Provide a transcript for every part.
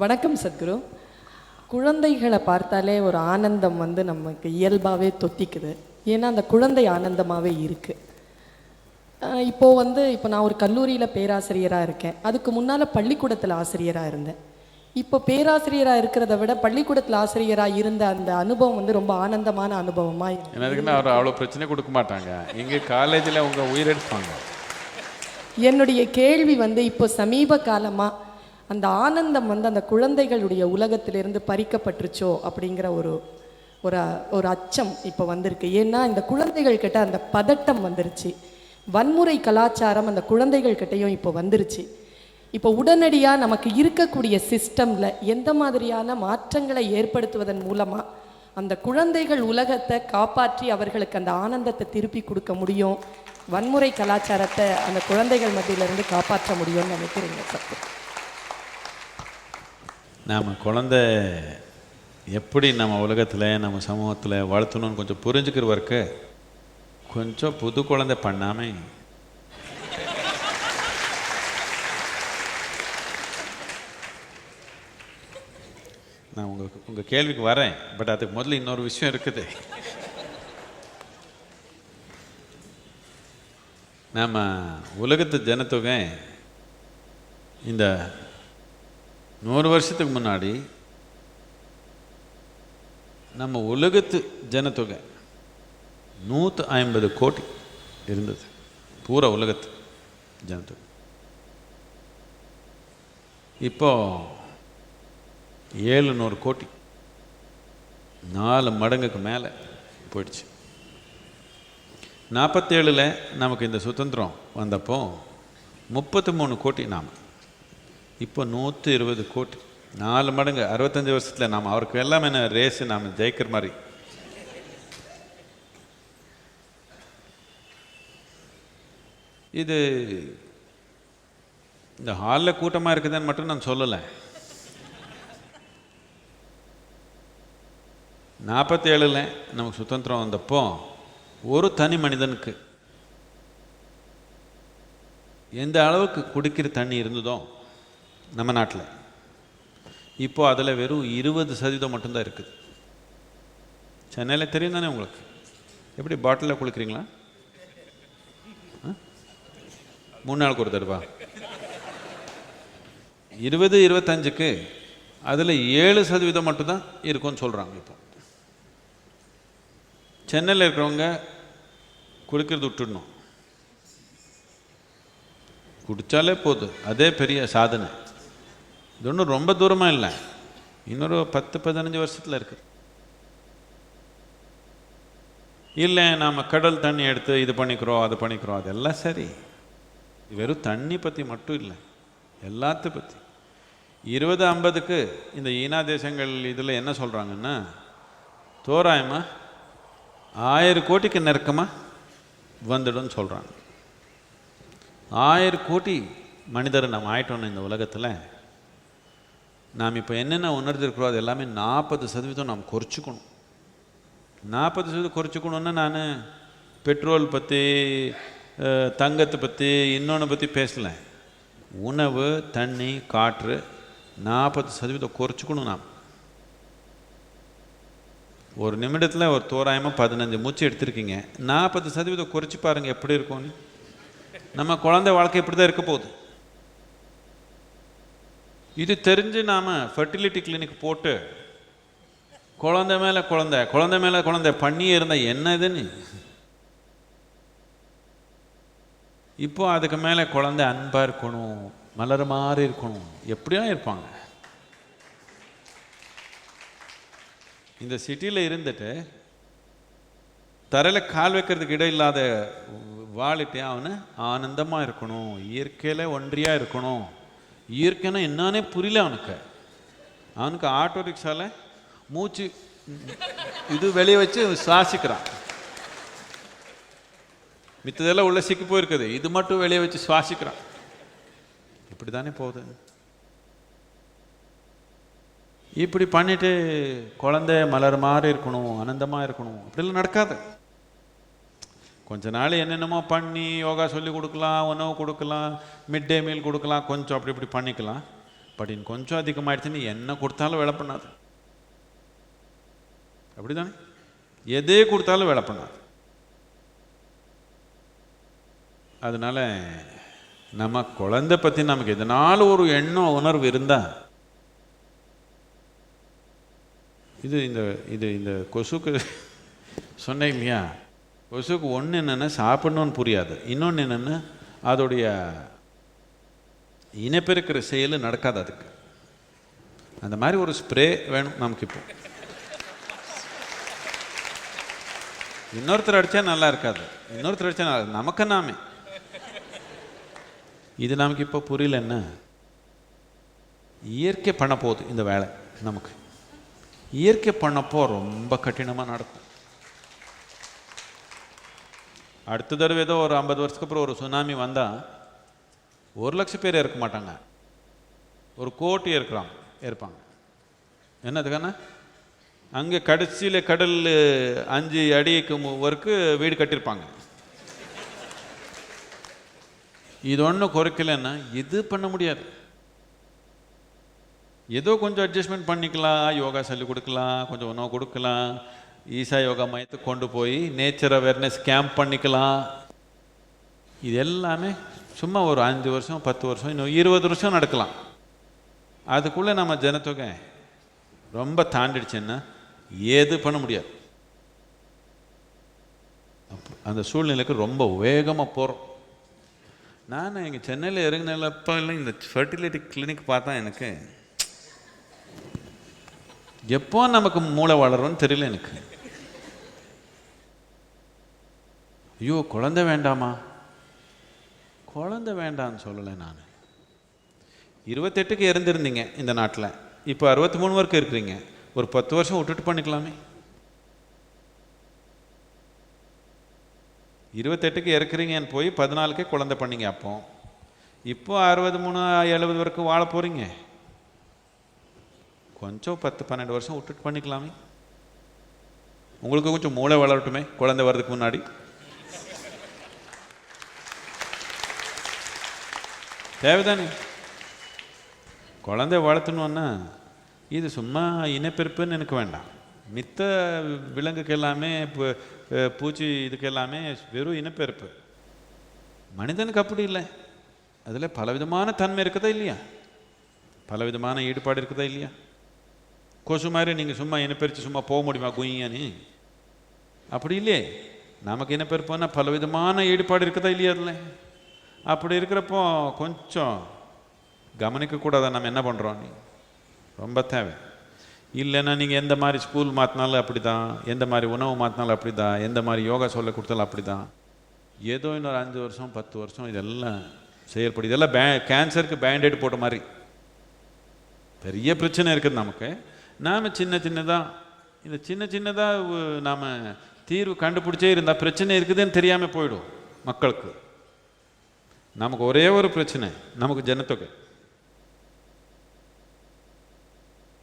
வணக்கம் சத்குரு. குழந்தைகளை பார்த்தாலே ஒரு ஆனந்தம் நமக்கு இயல்பாகவே தொத்திக்குது. ஏன்னா அந்த குழந்தை ஆனந்தமாகவே இருக்குது. இப்போ நான் ஒரு கல்லூரியில் பேராசிரியராக இருக்கேன். அதுக்கு முன்னால் பள்ளிக்கூடத்தில் ஆசிரியராக இருந்தேன். இப்போ பேராசிரியராக இருக்கிறத விட பள்ளிக்கூடத்தில் ஆசிரியராக இருந்த அந்த அனுபவம் ரொம்ப ஆனந்தமான அனுபவமாக எனக்கு அவர் அவ்வளோ பிரச்சனை கொடுக்க மாட்டாங்க. இங்கே காலேஜில் அவங்க உயிரெடுப்பாங்க. என்னுடைய கேள்வி இப்போ சமீப காலமாக அந்த ஆனந்தம் அந்த குழந்தைகளுடைய உலகத்திலிருந்து பறிக்கப்பட்டுருச்சோ அப்படிங்கிற ஒரு ஒரு ஒரு அச்சம் இப்போ வந்திருக்கு. ஏன்னா இந்த குழந்தைகள் கிட்ட அந்த பதட்டம் வந்துருச்சு. வன்முறை கலாச்சாரம் அந்த குழந்தைகள் கிட்டையும் இப்போ வந்துருச்சு. இப்போ உடனடியாக நமக்கு இருக்கக்கூடிய சிஸ்டமில் எந்த மாதிரியான மாற்றங்களை ஏற்படுத்துவதன் மூலமாக அந்த குழந்தைகள் உலகத்தை காப்பாற்றி அவர்களுக்கு அந்த ஆனந்தத்தை திருப்பி கொடுக்க முடியும், வன்முறை கலாச்சாரத்தை அந்த குழந்தைகள் மத்தியிலிருந்து காப்பாற்ற முடியும்னு நினைக்கிறீங்க சத்து? நாம் குழந்தை எப்படி நம்ம உலகத்தில் நம்ம சமூகத்தில் வளர்த்தணும்னு கொஞ்சம் புரிஞ்சுக்கிற ஒர்க்கு கொஞ்சம் புது குழந்தை பண்ணாமல் நான் உங்கள் கேள்விக்கு வரேன். பட் அதுக்கு முதல்ல இன்னொரு விஷயம் இருக்குது. நம்ம உலகத்து ஜனத்தொகை இந்த 100 வருஷத்துக்கு முன்னாடி நம்ம உலகத்து ஜனத்தொகை 150 கோடி இருந்தது. பூரா உலகத்து ஜனத்தொகை இப்போ 700 கோடி, 4 மடங்குக்கு மேலே போயிடுச்சு. 47 நமக்கு இந்த சுதந்திரம் வந்தப்போ 33 கோடி நாம், இப்போ 120 கோடி, 4 மடங்கு. 65 வருஷத்தில் நாம் அவருக்கு எல்லாம் என்ன ரேஸு நாம் ஜெயிக்கிற மாதிரி. இது இந்த ஹாலில் கூட்டமாக இருக்குதுன்னு மட்டும் நான் சொல்லலை. 47 நமக்கு சுதந்திரம் வந்தப்போ ஒரு தனி மனிதனுக்கு எந்த அளவுக்கு குடிக்கிற தண்ணி இருந்ததோ நம்ம நாட்டில், இப்போ அதில் வெறும் 20% மட்டும்தான் இருக்குது. சென்னையில் தெரியும் தானே உங்களுக்கு? எப்படி பாட்டிலில் குளிக்கிறீங்களா? 3 நாளுக்கு ஒரு தடவை. 20-25க்கு அதில் 7% மட்டும்தான் இருக்கும்னு சொல்கிறாங்க. இப்போ சென்னையில் இருக்கிறவங்க குடிக்கிறது விட்டுடணும், குடித்தாலே போதும், அதே பெரிய சாதனை. இது ஒன்றும் ரொம்ப தூரமாக இல்லை, இன்னொரு 10-15 வருஷத்தில் இருக்குது. இல்லை நாம் கடல் தண்ணி எடுத்து இது பண்ணிக்கிறோம் அது பண்ணிக்கிறோம், அதெல்லாம் சரி. வெறும் தண்ணி பற்றி மட்டும் இல்லை, எல்லாத்த பற்றி. 2050க்கு இந்த ஈனா தேசங்கள் இதில் என்ன சொல்கிறாங்கன்னா, தோராயமாக 1000 கோடிக்கு நெருக்கமாக வந்துடும்னு சொல்கிறாங்க. 1000 கோடி மனிதர் நம்ம ஆயிட்டோன்னு இந்த உலகத்தில். நாம் இப்போ என்னென்ன உணர்ந்திருக்கிறோம் அது எல்லாமே 40% நாம் குறைச்சிக்கணும். 40% குறைச்சிக்கணுன்னா நான் பெட்ரோல் பற்றி, தங்கத்தை பற்றி, இன்னொன்று பற்றி பேசலை. உணவு, தண்ணி, காற்று 40% குறைச்சிக்கணும். நாம் ஒரு நிமிடத்தில் ஒரு தோராயமாக 15 மூச்சு எடுத்திருக்கீங்க. 40% குறைச்சி பாருங்கள் எப்படி இருக்கும்னு. நம்ம குழந்தை வாழ்க்கை இப்படி தான் இருக்க போகுது. இது தெரிஞ்சு நாம் ஃபர்டிலிட்டி கிளினிக் போட்டு குழந்தை மேலே குழந்தை, குழந்தை மேலே குழந்தை பண்ணியே இருந்தால் என்ன இதுன்னு. இப்போ அதுக்கு மேலே குழந்தை அன்பாக இருக்கணும், மலர் மாதிரி இருக்கணும், எப்படியா இருப்பாங்க. இந்த சிட்டியில் இருந்துட்டு தரையில் கால் வைக்கிறதுக்கு இடம் இல்லாத வாழிட்டு அவனு ஆனந்தமாக இருக்கணும், இயற்கையில் ஒன்றியாக இருக்கணும். இயற்கைன்னா என்னன்னே புரியல அவனுக்கு. அவனுக்கு ஆட்டோ ரிக்ஷாவில் மூச்சு இது வெளியே வச்சு சுவாசிக்கிறான். மித்ததெல்லாம் உள்ள சிக்கி போயிருக்குது, இது மட்டும் வெளியே வச்சு சுவாசிக்கிறான். இப்படி தானே போகுது. இப்படி பண்ணிட்டு குழந்தை மலர் மாதிரி இருக்கணும், ஆனந்தமாக இருக்கணும், அப்படிலாம் நடக்காது. கொஞ்ச நாள் என்னென்னமோ பண்ணி யோகா சொல்லி கொடுக்கலாம், உணவு கொடுக்கலாம், மிட் டே மீல் கொடுக்கலாம், கொஞ்சம் அப்படி இப்படி பண்ணிக்கலாம். பட் இன்னும் கொஞ்சம் அதிகமாகிடுச்சுன்னு என்ன கொடுத்தாலும் வேலை பண்ணாது. அப்படிதானே? எதே கொடுத்தாலும் வேலை பண்ணாது. அதனால நம்ம குழந்தை பற்றி நமக்கு எதனால ஒரு எண்ணம் உணர்வு இருந்தால், இந்த கொசுக்கு சொன்னேன் இல்லையா, கொசுக்கு ஒன்று என்னென்னா சாப்பிடணும்னு புரியாது, இன்னொன்று என்னென்னா அதோடைய இனப்பெருக்கிற செயல் நடக்காது. அதுக்கு அந்த மாதிரி ஒரு ஸ்ப்ரே வேணும் நமக்கு. இப்போ இன்னொருத்தர் அடித்தா நல்லா இருக்காது, இன்னொருத்தர் அடித்தா நல்லா, நமக்கு நாமே. இது நமக்கு இப்போ புரியல. என்ன இயற்கை பண்ண போகுது இந்த வேலை நமக்கு. இயற்கை பண்ணப்போ ரொம்ப கடினமாக நடக்கும். அடுத்த தடவை ஏதோ ஒரு 50 வருஷத்துக்கு அப்புறம் ஒரு சுனாமி வந்தால் 1,00,000 பேர் இருக்க மாட்டாங்க, 1 கோடி இருப்பாங்க. என்னதுக்கான அங்கே கடைசியில் கடல் 5 அடிக்கு வரைக்கும் வீடு கட்டியிருப்பாங்க. இது ஒன்றும் குறைக்கலன்னா இது பண்ண முடியாது. ஏதோ கொஞ்சம் அட்ஜஸ்ட்மெண்ட் பண்ணிக்கலாம், யோகா சொல்லி கொடுக்கலாம், கொஞ்சம் உணவு கொடுக்கலாம், ஈசா யோகா மையத்துக்கு கொண்டு போய் நேச்சர் அவேர்னஸ் கேம்ப் பண்ணிக்கலாம். இது எல்லாமே சும்மா ஒரு 5 வருஷம் 10 வருஷம் இன்னும் 20 வருஷம் நடக்கலாம். அதுக்குள்ளே நம்ம ஜனத்தொகை ரொம்ப தாண்டிடுச்சுன்னா ஏது பண்ண முடியாது. அந்த சூழ்நிலைக்கு ரொம்ப வேகமாக போகிறோம். நான் இங்கே சென்னையில் இறங்கினப்போ இல்லை இந்த ஃபர்டிலிட்டி கிளினிக் பார்த்தா எனக்கு எப்போ நமக்கு மூளை வளரும்னு தெரியல எனக்கு. ஐயோ குழந்தை வேண்டாமா? குழந்தை வேண்டான்னு சொல்லலை நான். 28க்கு இறந்துருந்தீங்க இந்த நாட்டில், இப்போ 63 வரைக்கும் இருக்கிறீங்க. ஒரு 10 வருஷம் விட்டுட்டு பண்ணிக்கலாமே. 28க்கு இறக்குறீங்கன்னு போய் 14க்கே குழந்தை பண்ணீங்க. அப்போ இப்போ 63 70 வரைக்கும் வாழ போகிறீங்க. கொஞ்சம் 10-12 வருஷம் விட்டுட்டு பண்ணிக்கலாமே. உங்களுக்கு கொஞ்சம் மூளை வளரட்டுமே குழந்தை வர்றதுக்கு முன்னாடி. தேவைதானே? குழந்தை வளர்த்தணுன்னா இது சும்மா இனப்பெருப்புன்னு எனக்கு வேண்டாம். மித்த விலங்குக்கு எல்லாமே பூச்சி இதுக்கு எல்லாமே வெறும் இனப்பெருப்பு. மனிதனுக்கு அப்படி இல்லை. அதில் பலவிதமான தன்மை இருக்குதா இல்லையா? பலவிதமான ஈடுபாடு இருக்குதா இல்லையா? கொசு மாதிரி நீங்கள் சும்மா இனப்பெருச்சு சும்மா போக முடியுமா குயிங்கன்னு? அப்படி இல்லையே. நமக்கு இனப்பெருப்புன்னா பலவிதமான ஈடுபாடு இருக்குதா இல்லையா? அதில் அப்படி இருக்கிறப்போ கொஞ்சம் கவனிக்கக்கூடாத நம்ம என்ன பண்ணுறோம் ரொம்ப தேவை. இல்லைன்னா நீங்கள் எந்த மாதிரி ஸ்கூல் மாற்றினாலும் அப்படி தான், எந்த மாதிரி உணவு மாற்றினாலும் அப்படி தான், எந்த மாதிரி யோகா சொல்ல கொடுத்தாலும் அப்படி தான். ஏதோ இன்னொரு 5 வருஷம் 10 வருஷம் இதெல்லாம் செயல்படும். இதெல்லாம் கேன்சருக்கு பேண்டேட் போட்ட மாதிரி பெரிய பிரச்சனை இருக்குது நமக்கு. நாம் சின்ன சின்னதாக நாம் தீர்வு கண்டுபிடிச்சே இருந்தால் பிரச்சனை இருக்குதுன்னு தெரியாமல் போயிடும் மக்களுக்கு. நமக்கு ஒரே ஒரு பிரச்சனை, நமக்கு ஜனத்தொகை.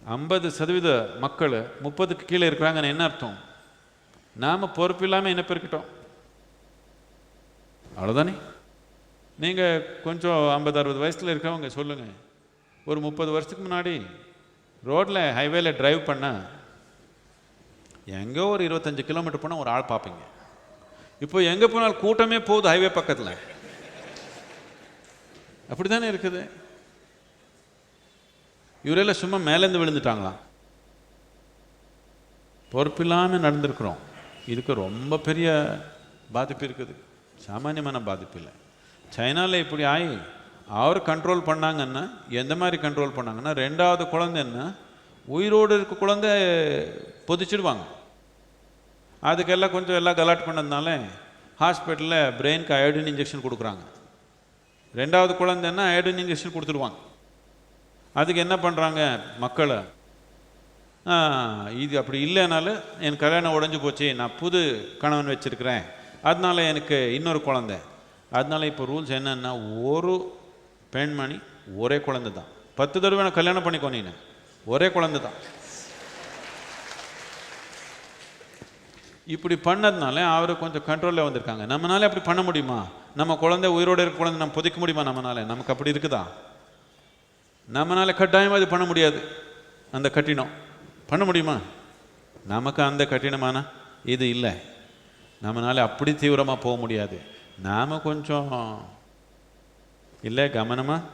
50% மக்கள் 30க்கு கீழே இருக்கிறாங்கன்னு என்ன அர்த்தம்? நாம் பொறுப்பு இல்லாமல் இனப்பெருக்கிட்டோம், அவ்வளோதானே. நீங்கள் கொஞ்சம் 50-60 வயசில் இருக்கவங்க சொல்லுங்கள், ஒரு 30 வருஷத்துக்கு முன்னாடி ரோட்டில் ஹைவேல டிரைவ் பண்ணால் எங்கே ஒரு 25 கிலோமீட்டர் போனால் ஒரு ஆள் பார்ப்பீங்க. இப்போ எங்கே போனாலும் கூட்டமே போகுது ஹைவே பக்கத்தில். அப்படி தானே இருக்குது. இவரெல்லாம் சும்மா மேலேருந்து விழுந்துட்டாங்களாம். பொறுப்பில்லாமல் நடந்திருக்கிறோம். இதுக்கு ரொம்ப பெரிய பாதிப்பு இருக்குது, சாமானியமான பாதிப்பு இல்லை. சைனாவில் இப்படி ஆகி அவர் கண்ட்ரோல் பண்ணாங்கன்னா, எந்த மாதிரி கண்ட்ரோல் பண்ணாங்கன்னா, 2வது குழந்தைன்னா உயிரோடு இருக்க குழந்தை பொதிச்சிடுவாங்க. அதுக்கெல்லாம் கொஞ்சம் எல்லாம் கலாட் பண்ணதுனால ஹாஸ்பிட்டலில் பிரெயினுக்கு அயோடின் இன்ஜெக்ஷன் கொடுக்குறாங்க. 2வது குழந்தைன்னா அயோடின் இன்ஜெக்ஷன் கொடுத்துடுவாங்க. அதுக்கு என்ன பண்ணுறாங்க மக்களை, இது அப்படி இல்லைனாலும் என் கல்யாணம் உடஞ்சி போச்சு, நான் புது கணவன் வச்சுருக்கிறேன், அதனால எனக்கு இன்னொரு குழந்தை. அதனால இப்போ ரூல்ஸ் என்னன்னா, ஒரு பெண்மணி ஒரே குழந்தை தான். 10 தடவை நான் கல்யாணம் பண்ணிக்கோனீங்க, ஒரே குழந்தை தான். இப்படி பண்ணதுனால அவர் கொஞ்சம் கண்ட்ரோலில் வந்திருக்காங்க. நம்மளால அப்படி பண்ண முடியுமா? நம்ம குழந்தை உயிரோடு இருக்க குழந்தை நம்ம புதைக்க முடியுமா நம்மளால? நமக்கு அப்படி இருக்குதா? நம்மளால கட்டாயம் அது பண்ண முடியாது. அந்த கட்டினம் பண்ண முடியுமா? நமக்கு அந்த கட்டினமான இது இல்லை. நம்மளால அப்படி தீவிரமாக போக முடியாது. நாம் கொஞ்சம் இல்லை கவனமாக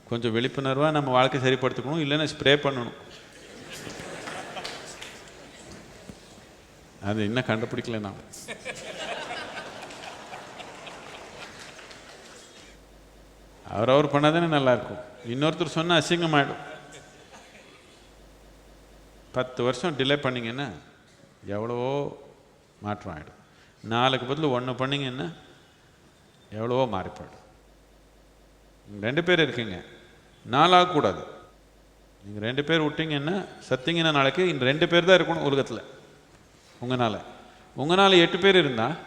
கொஞ்சம் விழிப்புணர்வாக நம்ம வாழ்க்கை சரிப்படுத்திக்கணும். இல்லைன்னா ஸ்ப்ரே பண்ணணும். அது இன்னும் கண்டுபிடிக்கல நாம். அவர் பண்ணாதானே நல்லாயிருக்கும். இன்னொருத்தர் சொன்னால் அசிங்கமாயிடும். 10 வருஷம் டிலே பண்ணிங்கன்னா எவ்வளவோ மாற்றம் ஆகிடும். 4க்கு பதில் 1 பண்ணிங்கன்னா எவ்வளவோ மாறி போயிடும். நீங்கள் 2 பேர் இருக்கீங்க, 4 ஆகக்கூடாது. நீங்கள் 2 பேர் விட்டீங்கன்னா சத்திங்கன்னா நாளைக்கு இந்த 2 பேர் தான் இருக்கணும் உலகத்தில். உங்களால் 8 பேர் இருந்தால்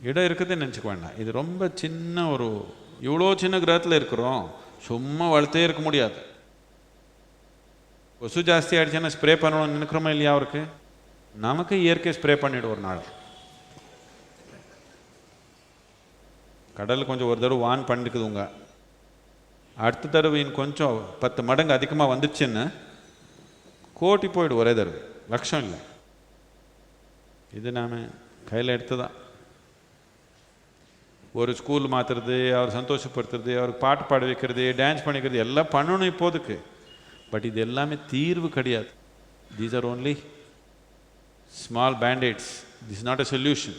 இடம் இருக்குதுன்னு நினச்சிக்க வேண்டாம். இது ரொம்ப சின்ன இவ்வளோ சின்ன கிரகத்தில் இருக்கிறோம். சும்மா வளர்த்தே இருக்க முடியாது. கொசு ஜாஸ்தி ஆகிடுச்சுன்னா ஸ்ப்ரே பண்ணணும்னு நினைக்கிறோமா இல்லையா? அவருக்கு நமக்கு இயற்கை ஸ்ப்ரே பண்ணிவிடும் ஒரு நாள். கடல் கொஞ்சம் ஒரு தடவை வான் பண்ணிக்குதுங்க. அடுத்த தடவை கொஞ்சம் 10 மடங்கு அதிகமாக வந்துடுச்சுன்னு கோட்டி போயிடும் ஒரே தடவை. லட்சம் இல்லை. இது நாம் கையில் எடுத்துதான். ஒரு ஸ்கூல் மாற்றுறது, அவர் சந்தோஷப்படுத்துறது, அவருக்கு பாட்டு பாட வைக்கிறது, டான்ஸ் பண்ணிக்கிறது எல்லாம் பண்ணணும் இப்போதுக்கு. பட் இது எல்லாமே தீர்வு கிடையாது. These are only small bandaids. This is not a solution.